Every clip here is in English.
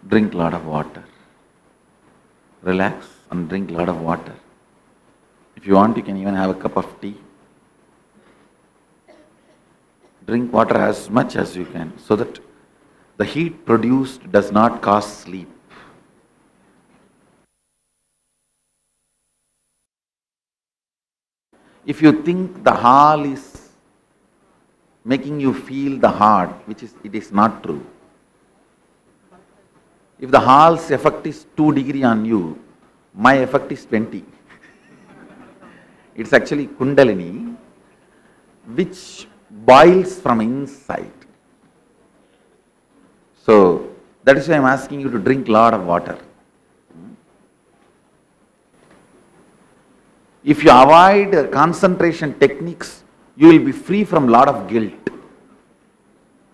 Drink a lot of water. Relax and drink a lot of water. If you want, you can even have a cup of tea. Drink water as much as you can so that the heat produced does not cause sleep. If you think the hall is making you feel the heart, it is not true. If the hall's effect is 2 degrees on you, my effect is 20. It's actually Kundalini, which boils from inside. So, that is why I'm asking you to drink a lot of water. If you avoid concentration techniques, you will be free from a lot of guilt.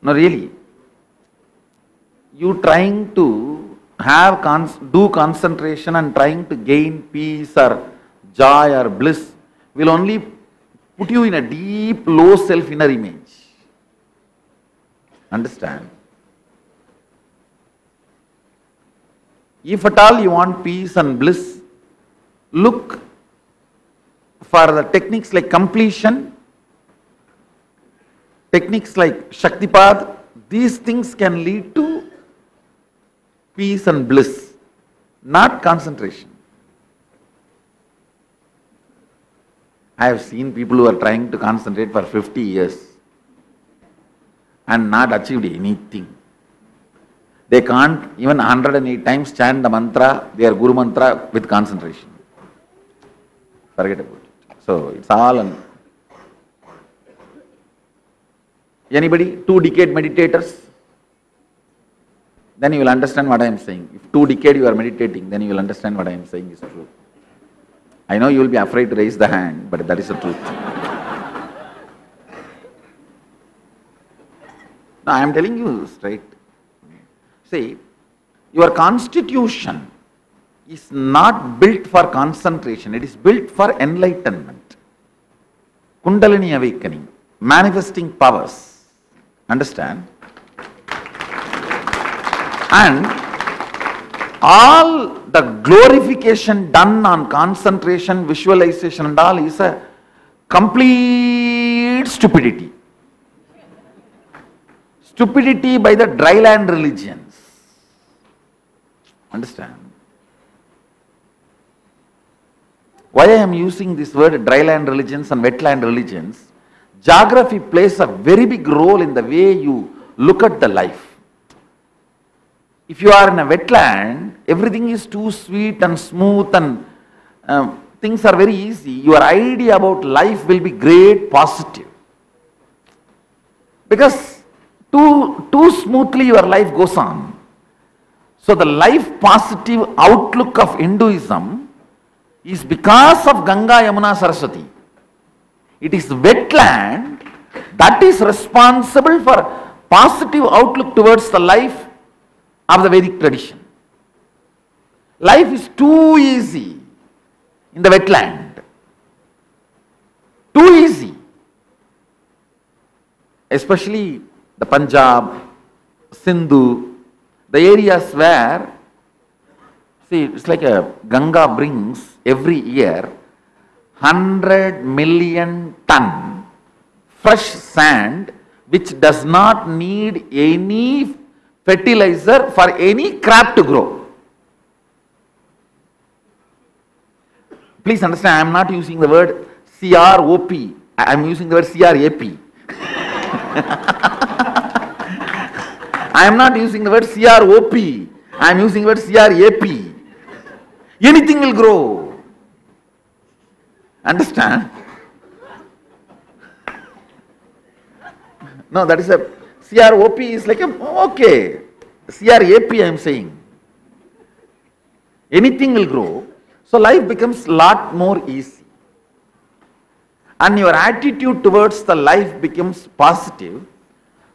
No, really. You trying to do concentration and trying to gain peace or joy or bliss will only put you in a deep, low self-inner image. Understand? If at all you want peace and bliss, look for the techniques like completion, techniques like Shaktipad. These things can lead to peace and bliss, not concentration. I have seen people who are trying to concentrate for 50 years and not achieved anything. They can't even 108 times chant the mantra, their Guru mantra, with concentration. Forget about it. So, it's all on. Anybody? 2-decade meditators? Then you will understand what I am saying. If 2 decades you are meditating, then you will understand what I am saying is true. I know you will be afraid to raise the hand, but that is the truth. No, I am telling you straight. See, your constitution is not built for concentration, it is built for enlightenment. Kundalini awakening, manifesting powers. Understand? And all the glorification done on concentration, visualization and all is a complete stupidity. Stupidity by the dryland religions. Understand? Why I am using this word dryland religions and wetland religions? Geography plays a very big role in the way you look at the life. If you are in a wetland, everything is too sweet and smooth and things are very easy. Your idea about life will be great, positive. Because too smoothly your life goes on. So the life positive outlook of Hinduism is because of Ganga, Yamuna, Saraswati. It is wetland that is responsible for positive outlook towards the life of the Vedic tradition. Life is too easy in the wetland. Too easy. Especially the Punjab, Sindhu, the areas where, see, it's like a Ganga brings every year 100 million ton fresh sand which does not need any fertilizer for any crop to grow. Please understand, I am not using the word CROP, I am using the word CRAP. I am not using the word CROP, I am using the word CRAP. Anything will grow. Understand? No, that is a CROP is like a, okay, CRAP I am saying. Anything will grow, so life becomes lot more easy. And your attitude towards the life becomes positive.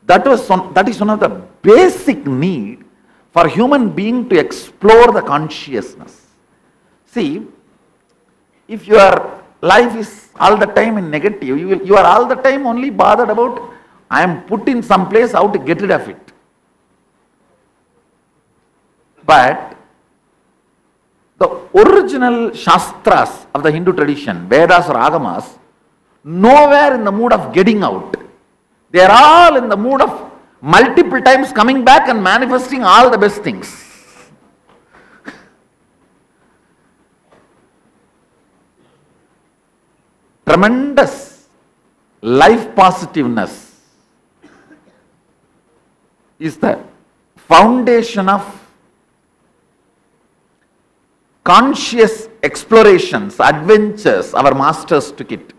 That is one of the basic need for human being to explore the consciousness. See, if your life is all the time in negative, you are all the time only bothered about, I am put in some place, how to get rid of it. But the original Shastras of the Hindu tradition, Vedas or Agamas, nowhere in the mood of getting out. They are all in the mood of multiple times coming back and manifesting all the best things. Tremendous life positiveness is the foundation of conscious explorations, adventures our masters took it.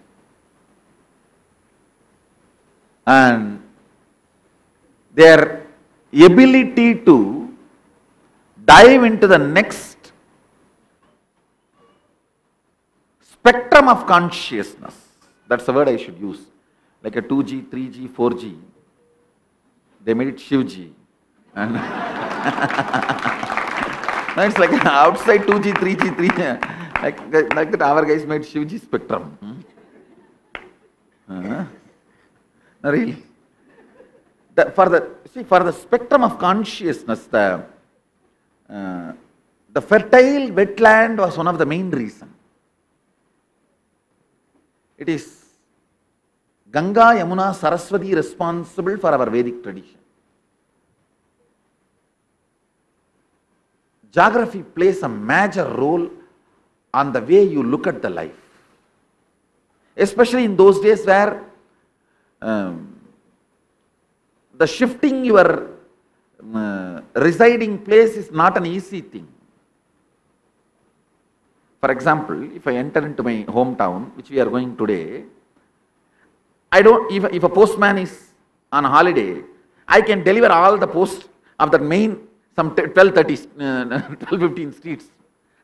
And their ability to dive into the next spectrum of consciousness, that's the word I should use, like a 2G, 3G, 4G, they made it Shivji. And no, it's like outside 2G, 3G, 3G, like that our guys made Shivji spectrum. No, really. For the spectrum of consciousness, the fertile wetland was one of the main reasons. It is Ganga, Yamuna, Saraswati responsible for our Vedic tradition. Geography plays a major role on the way you look at the life. Especially in those days where the shifting your residing place is not an easy thing. For example, if I enter into my hometown, which we are going today, I don't, if a postman is on a holiday, I can deliver all the posts of that main, some 12, 15 streets.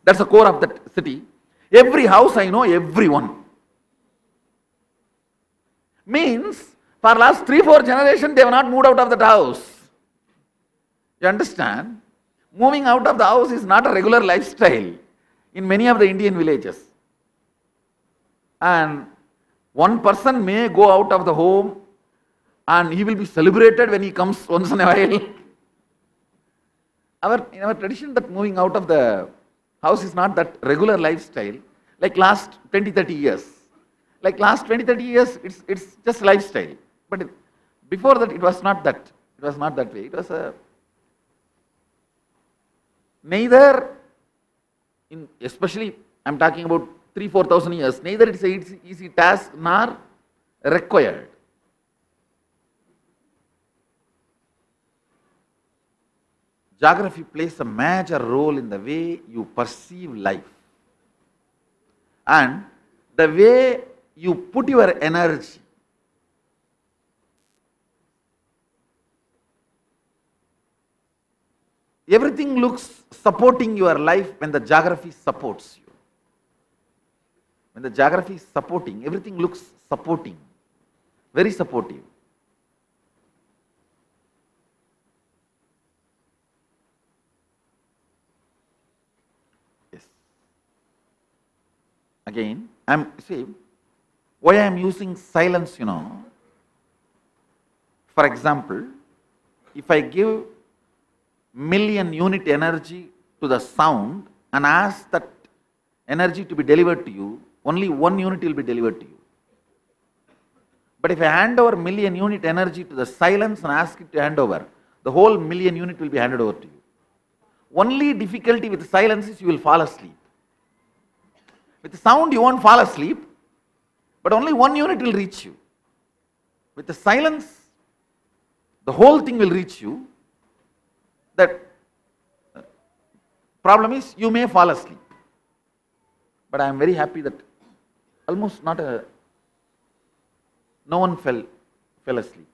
That's the core of that city. Every house I know, everyone. Means, for last 3-4 generations, they have not moved out of that house. You understand? Moving out of the house is not a regular lifestyle in many of the Indian villages. And one person may go out of the home and he will be celebrated when he comes once in a while. In our tradition, that moving out of the house is not that regular lifestyle, like last 20-30 years. Like last 20-30 years, it's just lifestyle. But before that, it was not that. It was not that way. It was neither, especially I'm talking about 3,000-4,000 years, neither it's an easy task nor required. Geography plays a major role in the way you perceive life and the way you put your energy. Everything looks supporting your life when the geography supports you. When the geography is supporting, everything looks supporting, very supportive. Yes. Again, why I am using silence, For example, if I give million unit energy to the sound and ask that energy to be delivered to you, only 1 unit will be delivered to you. But if I hand over million unit energy to the silence and ask it to hand over, the whole million unit will be handed over to you. Only difficulty with silence is you will fall asleep. With the sound you won't fall asleep, but only 1 unit will reach you. With the silence, the whole thing will reach you. That problem is you may fall asleep. But I am very happy that almost no one fell asleep.